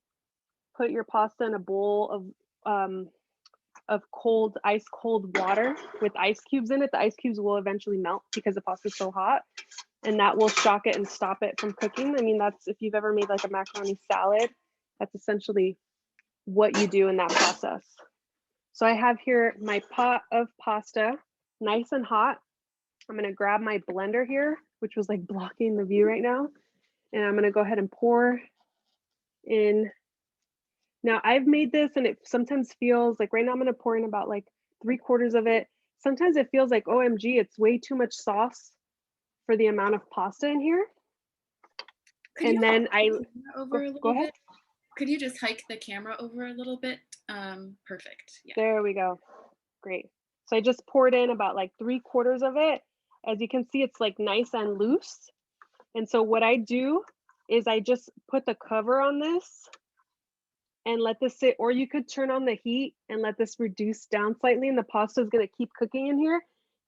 put your pasta in a bowl of ice cold water with ice cubes in it. The ice cubes will eventually melt because the pasta is so hot, and that will shock it and stop it from cooking. I mean, that's if you've ever made like a macaroni salad, that's essentially what you do in that process. So I have here my pot of pasta, nice and hot. I'm gonna grab my blender here, which was like blocking the view right now. And I'm gonna go ahead and pour in. Now I've made this and it sometimes feels like right now I'm gonna pour in about like 3/4 of it. Sometimes it feels like, OMG, it's way too much sauce for the amount of pasta in here. And then go ahead. Could you just hike the camera over a little bit? Perfect. Yeah. There we go. Great. So I just poured in about like 3/4 of it. As you can see, it's like nice and loose. And so what I do is I just put the cover on this and let this sit, or you could turn on the heat and let this reduce down slightly, and the pasta is gonna keep cooking in here.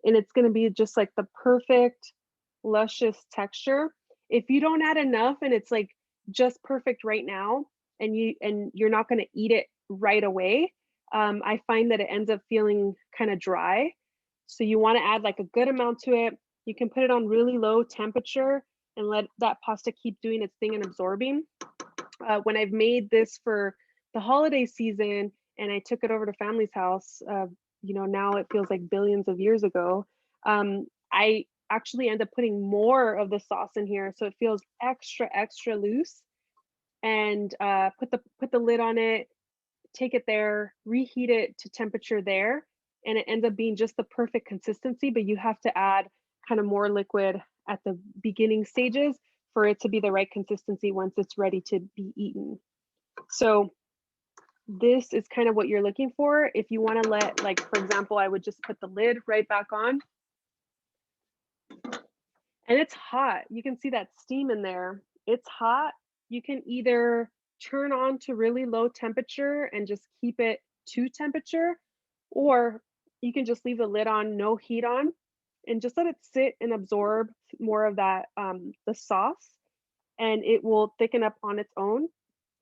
And it's gonna be just like the perfect, luscious texture. If you don't add enough and it's like just perfect right now, and you're not gonna eat it right away, I find that it ends up feeling kind of dry. So you want to add like a good amount to it. You can put it on really low temperature and let that pasta keep doing its thing and absorbing. When I've made this for the holiday season and I took it over to family's house, you know, now it feels like billions of years ago, I actually end up putting more of the sauce in here so it feels extra loose, and put the lid on it, take it there, reheat it to temperature there, and it ends up being just the perfect consistency, but you have to add kind of more liquid at the beginning stages for it to be the right consistency once it's ready to be eaten. So this is kind of what you're looking for. If you want to let, like, for example, I would just put the lid right back on. And it's hot. You can see that steam in there. It's hot. You can either turn on to really low temperature and just keep it to temperature, or you can just leave the lid on, no heat on, and just let it sit and absorb more of that, the sauce, and it will thicken up on its own.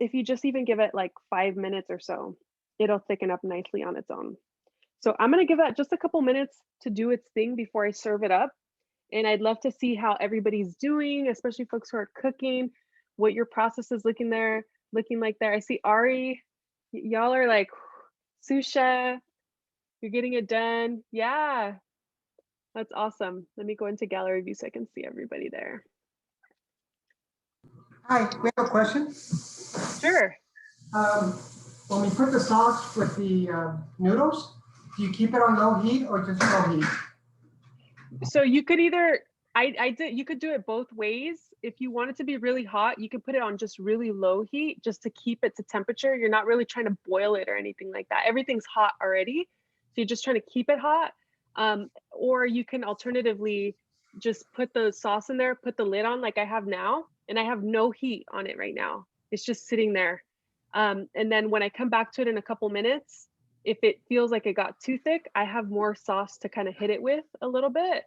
If you just even give it like 5 minutes or so, it'll thicken up nicely on its own. So I'm gonna give that just a couple minutes to do its thing before I serve it up. And I'd love to see how everybody's doing, especially folks who are cooking, what your process is looking like there. I see Ari, y'all are like, Susha, you're getting it done. Yeah, that's awesome. Let me go into gallery view so I can see everybody there. Hi, we have a question. Sure. When we put the sauce with the noodles, do you keep it on low heat or just low heat? So you could either, you could do it both ways. If you want it to be really hot, you could put it on just really low heat just to keep it to temperature. You're not really trying to boil it or anything like that. Everything's hot already. So you're just trying to keep it hot. Or you can alternatively just put the sauce in there, put the lid on like I have now, and I have no heat on it right now. It's just sitting there. And then when I come back to it in a couple minutes, if it feels like it got too thick, I have more sauce to kind of hit it with a little bit.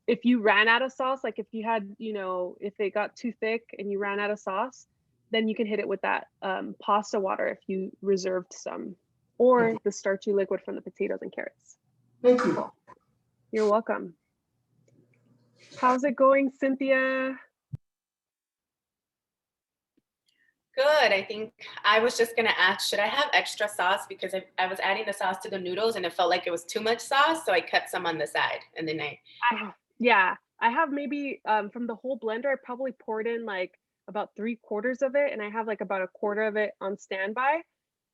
If you ran out of sauce, like if you had, you know, if it got too thick and you ran out of sauce, then you can hit it with that pasta water if you reserved some, or the starchy liquid from the potatoes and carrots. Thank you. You're welcome. How's it going, Cynthia? Good. I think I was just going to ask, should I have extra sauce? Because I was adding the sauce to the noodles and it felt like it was too much sauce. So I kept some on the side. And then yeah, I have maybe from the whole blender, I probably poured in like about 3/4 of it. And I have like about 1/4 of it on standby.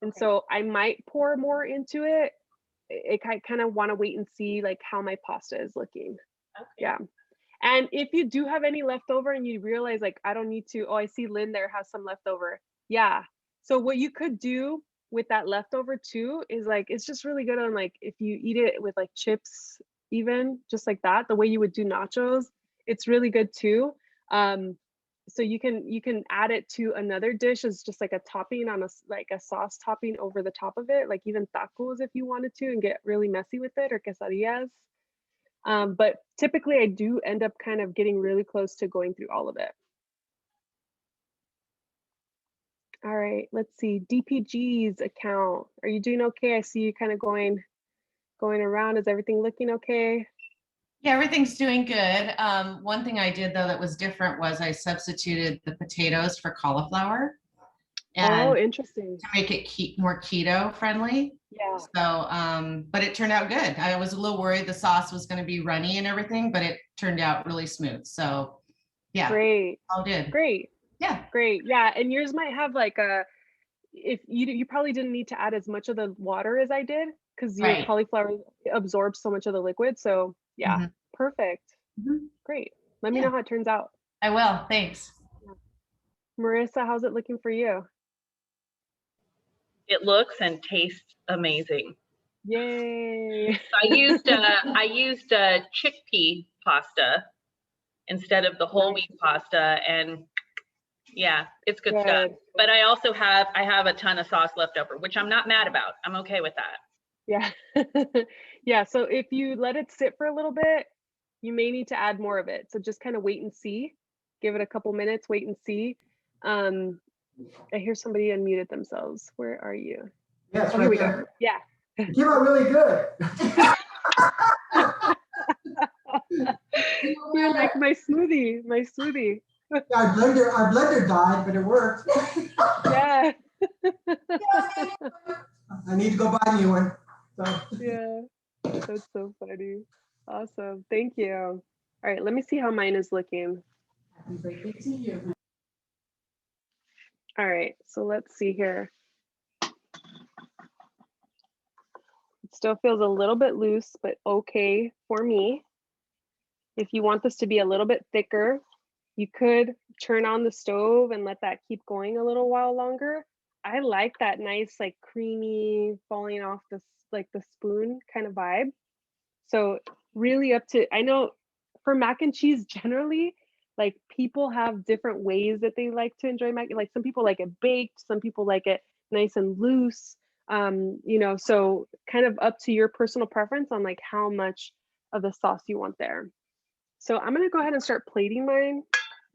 And so I might pour more into it. I kind of want to wait and see like how my pasta is looking. Okay. Yeah. And if you do have any leftover and you realize like, I don't need to, oh, I see Lynn there has some leftover. Yeah. So what you could do with that leftover too is like, it's just really good on like, if you eat it with like chips, even just like that, the way you would do nachos, it's really good too. So you can add it to another dish as just like a topping on a sauce topping over the top of it, like even tacos if you wanted to and get really messy with it, or quesadillas. But typically I do end up kind of getting really close to going through all of it. All right, let's see, DPG's account. Are you doing okay? I see you kind of going around. Is everything looking okay? Yeah, everything's doing good. One thing I did though that was different was I substituted the potatoes for cauliflower. Oh, interesting. To make it more keto friendly. Yeah. So, but it turned out good. I was a little worried the sauce was going to be runny and everything, but it turned out really smooth. So, yeah. Great. All good. Great. Yeah. Great. Yeah, and yours might have like if you probably didn't need to add as much of the water as I did because your cauliflower absorbs so much of the liquid. So yeah, perfect. Great. Let me know how it turns out. I will. Thanks. Yeah. Marissa, how's it looking for you? It looks and tastes amazing. Yay. I used chickpea pasta instead of the whole wheat pasta, and yeah, it's good stuff. But I also have a ton of sauce left over, which I'm not mad about. I'm okay with that. Yeah. Yeah, so if you let it sit for a little bit, you may need to add more of it. So just kind of wait and see. Give it a couple minutes, wait and see. I hear somebody unmuted themselves. Where are you? Yes, here we go. Yeah. You came out really good. My smoothie. Yeah, our blender died, but it worked. Yeah. I need to go buy a new one. So. Yeah. That's so funny. Awesome. Thank you. All right, let me see how mine is looking. Happy birthday to you. All right, so let's see here. It still feels a little bit loose, but okay for me. If you want this to be a little bit thicker, you could turn on the stove and let that keep going a little while longer. I like that nice, like creamy, falling off the like the spoon kind of vibe. So really up to, I know for mac and cheese generally, like people have different ways that they like to enjoy mac. Like some people like it baked, some people like it nice and loose. You know, so kind of up to your personal preference on like how much of the sauce you want there. So I'm gonna go ahead and start plating mine.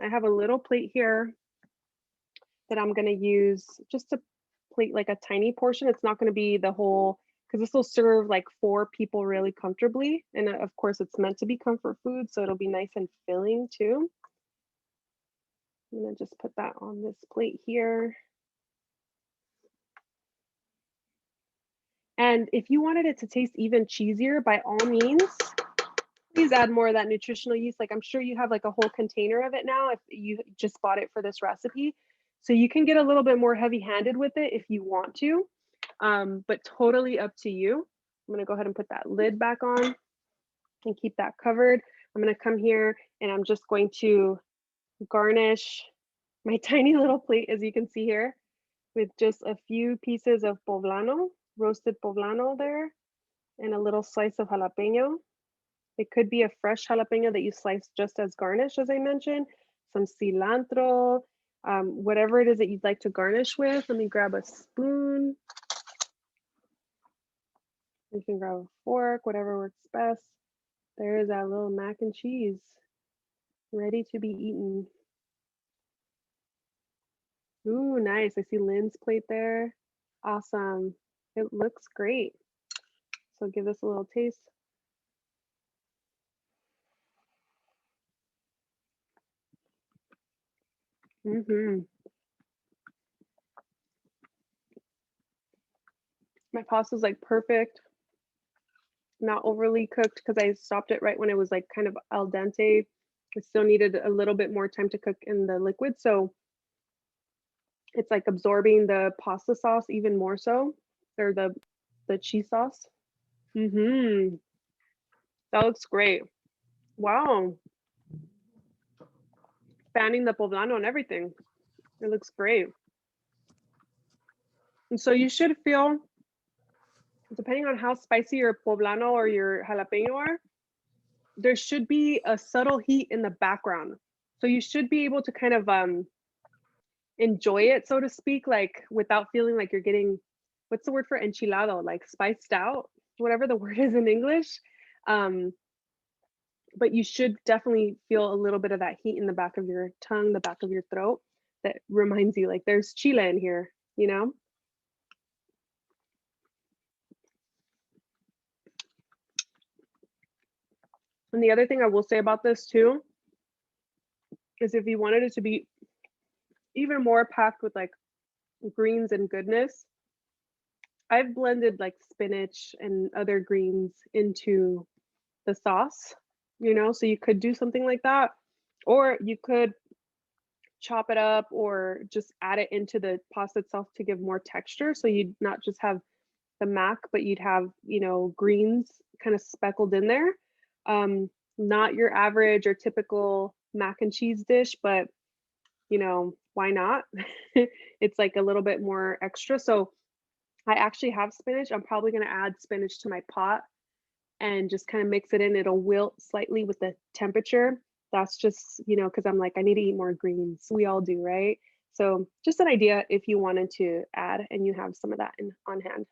I have a little plate here that I'm gonna use just to plate like a tiny portion. It's not gonna be the whole, because this will serve like 4 people really comfortably. And of course it's meant to be comfort food, so it'll be nice and filling too. I'm gonna just put that on this plate here. And if you wanted it to taste even cheesier, by all means, please add more of that nutritional yeast. Like I'm sure you have like a whole container of it now if you just bought it for this recipe. So you can get a little bit more heavy-handed with it if you want to, but totally up to you. I'm gonna go ahead and put that lid back on and keep that covered. I'm gonna come here and I'm just going to garnish my tiny little plate, as you can see here, with just a few pieces of poblano, roasted poblano there, and a little slice of jalapeño. It could be a fresh jalapeno that you slice just as garnish, as I mentioned, some cilantro, whatever it is that you'd like to garnish with. Let me grab a spoon. You can grab a fork, whatever works best. There is that little mac and cheese ready to be eaten. Ooh, nice. I see Lynn's plate there. Awesome. It looks great. So give this a little taste. My pasta's like perfect, not overly cooked because I stopped it right when it was like kind of al dente. It still needed a little bit more time to cook in the liquid. So it's like absorbing the pasta sauce even more so, or the cheese sauce. That looks great. Wow. Fanning the poblano and everything. It looks great. And so you should feel, depending on how spicy your poblano or your jalapeno are, there should be a subtle heat in the background. So you should be able to kind of enjoy it, so to speak, like without feeling like you're getting, what's the word for enchilado, like spiced out, whatever the word is in English. But you should definitely feel a little bit of that heat in the back of your tongue, the back of your throat, that reminds you like there's chile in here, you know? And the other thing I will say about this too, is if you wanted it to be even more packed with like greens and goodness, I've blended like spinach and other greens into the sauce, you know, so you could do something like that, or you could chop it up or just add it into the pasta itself to give more texture. So you'd not just have the mac, but you'd have, you know, greens kind of speckled in there. Not your average or typical mac and cheese dish, but you know, why not? It's like a little bit more extra. So I actually have spinach. I'm probably going to add spinach to my pot and just kind of mix it in. It'll wilt slightly with the temperature. That's just, you know, because I'm like, I need to eat more greens. We all do, right? So just an idea if you wanted to add and you have some of that on hand.